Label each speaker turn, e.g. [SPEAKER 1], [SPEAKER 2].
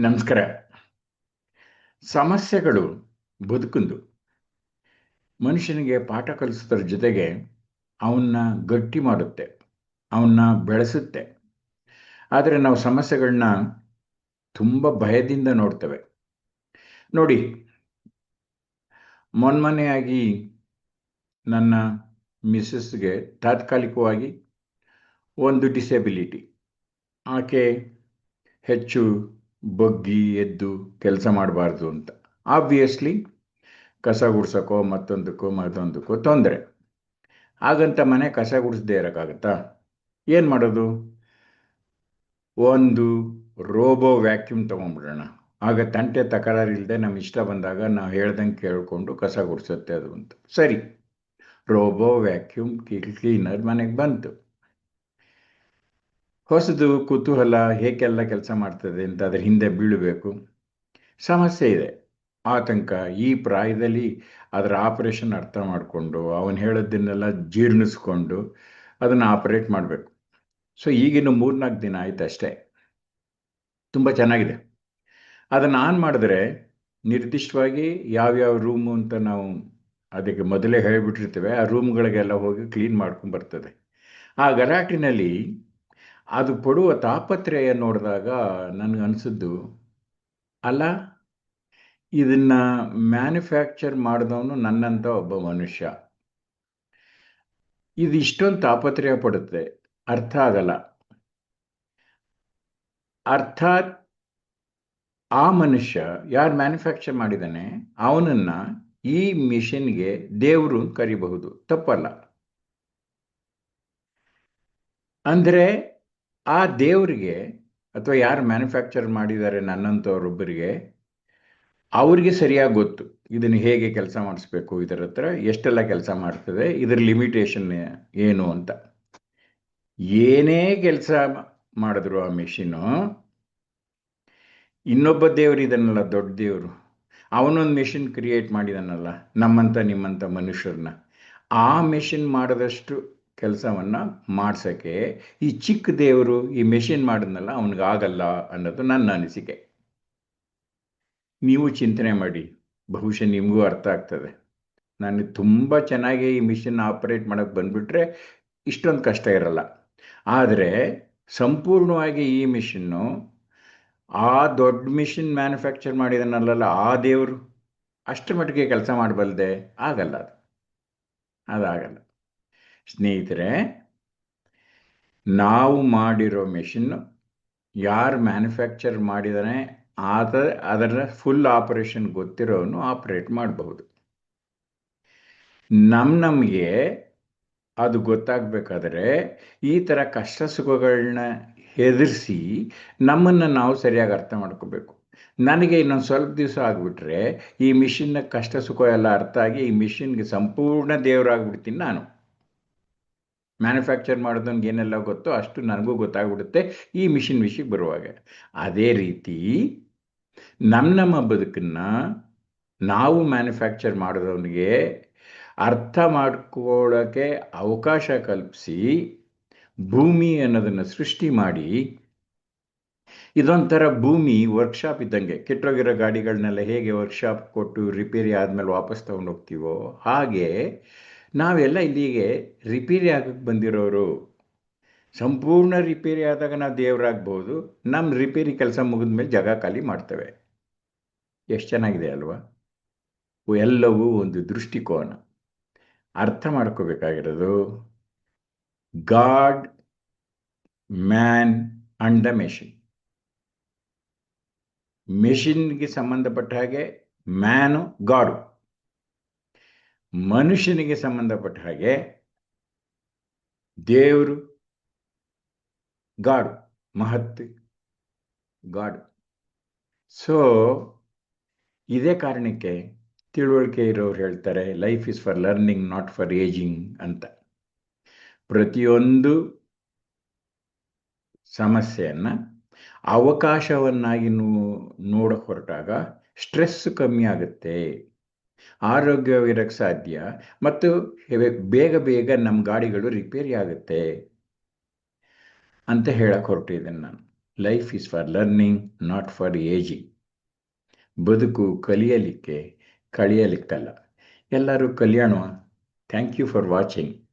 [SPEAKER 1] ನಮಸ್ಕಾರ. ಸಮಸ್ಯೆಗಳು ಬದುಕುಂದು ಮನುಷ್ಯನಿಗೆ ಪಾಠ ಕಲಿಸೋದ್ರ ಜೊತೆಗೆ ಅವನ್ನ ಗಟ್ಟಿ ಮಾಡುತ್ತೆ, ಅವನ್ನ ಬೆಳೆಸುತ್ತೆ. ಆದರೆ ನಾವು ಸಮಸ್ಯೆಗಳನ್ನ ತುಂಬ ಭಯದಿಂದ ನೋಡ್ತೇವೆ. ನೋಡಿ, ಮೊನ್ನೆಯಾಗಿ ನನ್ನ ಮಿಸ್ಸಸ್ಗೆ ತಾತ್ಕಾಲಿಕವಾಗಿ ಒಂದು ಡಿಸೆಬಿಲಿಟಿ. ಆಕೆ ಹೆಚ್ಚು ಬಗ್ಗಿ ಎದ್ದು ಕೆಲಸ ಮಾಡಬಾರ್ದು ಅಂತ. ಆಬ್ವಿಯಸ್ಲಿ ಕಸ ಗುಡ್ಸೋಕ್ಕೋ ಮತ್ತೊಂದಕ್ಕೋ ತೊಂದರೆ. ಹಾಗಂತ ಮನೆ ಕಸ ಗುಡಿಸದೇ ಇರೋಕ್ಕಾಗತ್ತಾ? ಏನು ಮಾಡೋದು? ಒಂದು ರೋಬೋ ವ್ಯಾಕ್ಯೂಮ್ ತೊಗೊಂಡ್ಬಿಡೋಣ. ಆಗ ತಂಟೆ ತಕರಾರಿಲ್ಲದೆ ನಮ್ಮ ಇಷ್ಟ ಬಂದಾಗ ನಾವು ಹೇಳ್ದಂಗೆ ಕೇಳಿಕೊಂಡು ಕಸ ಗುಡಿಸುತ್ತೆ ಅದು ಅಂತ. ಸರಿ, ರೋಬೋ ವ್ಯಾಕ್ಯೂಮ್ ಕ್ಲೀನರ್ ಮನೆಗೆ ಬಂತು. ಹೊಸದು ಕುತೂಹಲ, ಹೇಗೆಲ್ಲ ಕೆಲಸ ಮಾಡ್ತದೆ ಅಂತ ಅದ್ರ ಹಿಂದೆ ಬೀಳಬೇಕು. ಸಮಸ್ಯೆ ಇದೆ, ಆತಂಕ. ಈ ಪ್ರಾಯದಲ್ಲಿ ಅದರ ಆಪರೇಷನ್ ಅರ್ಥ ಮಾಡಿಕೊಂಡು ಅವನು ಹೇಳೋದನ್ನೆಲ್ಲ ಜೀರ್ಣಿಸ್ಕೊಂಡು ಅದನ್ನು ಆಪರೇಟ್ ಮಾಡಬೇಕು. ಸೊ ಈಗಿನ್ನು 3-4 ದಿನ ಆಯ್ತು ಅಷ್ಟೇ. ತುಂಬ ಚೆನ್ನಾಗಿದೆ. ಅದನ್ನು ಆನ್ ಮಾಡಿದ್ರೆ ನಿರ್ದಿಷ್ಟವಾಗಿ ಯಾವ್ಯಾವ ರೂಮು ಅಂತ ನಾವು ಅದಕ್ಕೆ ಮೊದಲೇ ಹೇಳಿಬಿಟ್ಟಿರ್ತೇವೆ. ಆ ರೂಮ್ಗಳಿಗೆಲ್ಲ ಹೋಗಿ ಕ್ಲೀನ್ ಮಾಡ್ಕೊಂಡು ಬರ್ತದೆ. ಆ ಗಲಾಟಿನಲ್ಲಿ ಅದು ಪಡುವ ತಾಪತ್ರಯ ನೋಡಿದಾಗ ನನಗನ್ಸಿದ್ದು, ಅಲ್ಲ, ಇದನ್ನ ಮ್ಯಾನುಫ್ಯಾಕ್ಚರ್ ಮಾಡಿದವನು ನನ್ನಂಥ ಒಬ್ಬ ಮನುಷ್ಯ. ಇದು ಇಷ್ಟೊಂದು ತಾಪತ್ರಯ ಪಡುತ್ತೆ, ಅರ್ಥ ಆಗಲ್ಲ. ಅರ್ಥಾತ್ ಆ ಮನುಷ್ಯ ಯಾರು ಮ್ಯಾನುಫ್ಯಾಕ್ಚರ್ ಮಾಡಿದ್ದಾನೆ ಅವನನ್ನ ಈ ಮಿಷನ್ಗೆ ದೇವರು ಕರಿಬಹುದು, ತಪ್ಪಲ್ಲ. ಅಂದರೆ ಆ ದೇವರಿಗೆ ಅಥವಾ ಯಾರು ಮ್ಯಾನುಫ್ಯಾಕ್ಚರ್ ಮಾಡಿದ್ದಾರೆ ನನ್ನಂಥವ್ರೊಬ್ಬರಿಗೆ, ಅವ್ರಿಗೆ ಸರಿಯಾಗಿ ಗೊತ್ತು ಇದನ್ನು ಹೇಗೆ ಕೆಲಸ ಮಾಡಿಸ್ಬೇಕು, ಇದರ ಹತ್ರ ಎಷ್ಟೆಲ್ಲ ಕೆಲಸ ಮಾಡ್ತದೆ, ಇದರ ಲಿಮಿಟೇಷನ್ ಏನು ಅಂತ. ಏನೇ ಕೆಲಸ ಮಾಡಿದ್ರು ಆ ಮೆಷಿನು, ಇನ್ನೊಬ್ಬ ದೇವರು ಇದನ್ನಲ್ಲ, ದೊಡ್ಡ ದೇವರು, ಅವನೊಂದು ಮೆಷಿನ್ ಕ್ರಿಯೇಟ್ ಮಾಡಿದಾನಲ್ಲ ನಮ್ಮಂಥ ನಿಮ್ಮಂಥ ಮನುಷ್ಯರನ್ನ. ಆ ಮೆಷಿನ್ ಮಾಡಿದಷ್ಟು ಕೆಲಸವನ್ನು ಮಾಡ್ಸೋಕ್ಕೆ ಈ ಚಿಕ್ಕ ದೇವರು ಈ ಮೆಷಿನ್ ಮಾಡಿದ್ನಲ್ಲ ಅವನಿಗಾಗಲ್ಲ ಅನ್ನೋದು ನನ್ನ ಅನಿಸಿಕೆ. ನೀವು ಚಿಂತನೆ ಮಾಡಿ, ಬಹುಶಃ ನಿಮಗೂ ಅರ್ಥ ಆಗ್ತದೆ. ನಾನು ತುಂಬ ಚೆನ್ನಾಗಿ ಈ ಮಿಷಿನ್ ಆಪರೇಟ್ ಮಾಡೋಕ್ಕೆ ಬಂದುಬಿಟ್ರೆ ಇಷ್ಟೊಂದು ಕಷ್ಟ ಇರಲ್ಲ. ಆದರೆ ಸಂಪೂರ್ಣವಾಗಿ ಈ ಮಿಷನ್ನು ಆ ದೊಡ್ಡ ಮಿಷಿನ್ ಮ್ಯಾನುಫ್ಯಾಕ್ಚರ್ ಮಾಡಿದನಲ್ಲ ಆ ದೇವರು ಅಷ್ಟರ ಮಟ್ಟಿಗೆ ಕೆಲಸ ಮಾಡಬಲ್ಲದೆ ಆಗಲ್ಲ, ಅದಾಗಲ್ಲ. ಸ್ನೇಹಿತರೆ, ನಾವು ಮಾಡಿರೋ ಮೆಷಿನ್ನು ಯಾರು ಮ್ಯಾನುಫ್ಯಾಕ್ಚರ್ ಮಾಡಿದಾನೆ ಅದರ ಫುಲ್ ಆಪರೇಷನ್ ಗೊತ್ತಿರೋನು ಆಪರೇಟ್ ಮಾಡಬಹುದು. ನಮಗೆ ಅದು ಗೊತ್ತಾಗಬೇಕಾದ್ರೆ ಈ ಥರ ಕಷ್ಟ ಸುಖಗಳನ್ನ ಹೆದರಿಸಿ ನಮ್ಮನ್ನು ನಾವು ಸರಿಯಾಗಿ ಅರ್ಥ ಮಾಡ್ಕೋಬೇಕು. ನನಗೆ ಇನ್ನೊಂದು ಸ್ವಲ್ಪ ದಿವಸ ಆಗಿಬಿಟ್ರೆ ಈ ಮಿಷಿನ್ನ ಕಷ್ಟ ಸುಖ ಎಲ್ಲ ಅರ್ಥ ಆಗಿ ಈ ಮಿಷಿನ್ಗೆ ಸಂಪೂರ್ಣ ದೇವರಾಗ್ಬಿಡ್ತೀನಿ ನಾನು. ಮ್ಯಾನುಫ್ಯಾಕ್ಚರ್ ಮಾಡೋದನ್ಗೆ ಏನೆಲ್ಲ ಗೊತ್ತೋ ಅಷ್ಟು ನನಗೂ ಗೊತ್ತಾಗ್ಬಿಡುತ್ತೆ ಈ ಮಿಷಿನ್ ವಿಷಯಕ್ಕೆ ಬರುವಾಗ. ಅದೇ ರೀತಿ ನಮ್ಮ ಬದುಕನ್ನು ನಾವು ಮ್ಯಾನುಫ್ಯಾಕ್ಚರ್ ಮಾಡೋದವನಿಗೆ ಅರ್ಥ ಮಾಡ್ಕೊಳ್ಳೋಕ್ಕೆ ಅವಕಾಶ ಕಲ್ಪಿಸಿ ಭೂಮಿ ಅನ್ನೋದನ್ನು ಸೃಷ್ಟಿ ಮಾಡಿ, ಇದೊಂಥರ ಭೂಮಿ ವರ್ಕ್ಶಾಪ್ ಇದ್ದಂಗೆ. ಕೆಟ್ಟೋಗಿರೋ ಗಾಡಿಗಳನ್ನೆಲ್ಲ ಹೇಗೆ ವರ್ಕ್ಶಾಪ್ ಕೊಟ್ಟು ರಿಪೇರಿ ಆದಮೇಲೆ ವಾಪಸ್ ತೊಗೊಂಡು ಹೋಗ್ತೀವೋ ಹಾಗೆ ನಾವೆಲ್ಲ ಇಲ್ಲಿಗೆ ರಿಪೇರಿ ಆಗಕ್ಕೆ ಬಂದಿರೋರು. ಸಂಪೂರ್ಣ ರಿಪೇರಿ ಆದಾಗ ನಾವು ದೇವರಾಗ್ಬೋದು. ನಮ್ಮ ರಿಪೇರಿ ಕೆಲಸ ಮುಗಿದ ಮೇಲೆ ಜಾಗ ಖಾಲಿ ಮಾಡ್ತೇವೆ. ಎಷ್ಟು ಚೆನ್ನಾಗಿದೆ ಅಲ್ವಾ? ಎಲ್ಲವೂ ಒಂದು ದೃಷ್ಟಿಕೋನ. ಅರ್ಥ ಮಾಡ್ಕೋಬೇಕಾಗಿರೋದು God, man and the machine. ಮೆಷಿನ್ಗೆ ಸಂಬಂಧಪಟ್ಟ ಹಾಗೆ ಮ್ಯಾನು ಗಾಡು, ಮನುಷ್ಯನಿಗೆ ಸಂಬಂಧಪಟ್ಟ ಹಾಗೆ ದೇವರು ಗಾಡು, ಮಹತ್ ಗಾಡು. ಸೊ ಇದೇ ಕಾರಣಕ್ಕೆ ತಿಳುವಳಿಕೆ ಇರೋರು ಹೇಳ್ತಾರೆ life is for learning not for ageing ಅಂತ. ಪ್ರತಿಯೊಂದು ಸಮಸ್ಯೆಯನ್ನು ಅವಕಾಶವನ್ನಾಗಿ ನೋಡಕ್ಕೆ ಹೊರಟಾಗ ಸ್ಟ್ರೆಸ್ ಕಮ್ಮಿ ಆಗುತ್ತೆ, ಆರೋಗ್ಯವಿರಕ್ಕೆ ಸಾಧ್ಯ, ಮತ್ತು ಬೇಗ ಬೇಗ ನಮ್ಮ ಗಾಡಿಗಳು ರಿಪೇರಿ ಆಗುತ್ತೆ ಅಂತ ಹೇಳಕ್ಕೆ ಹೊರಟಿದ್ದೇನೆ ನಾನು. Life is for learning, not for ageing. ಬದುಕು ಕಲಿಯಲಿಕ್ಕೆ, ಕಳೆಯಲಿಕ್ಕಲ್ಲ. ಎಲ್ಲರೂ ಕಲಿಯೋಣ. Thank you for watching.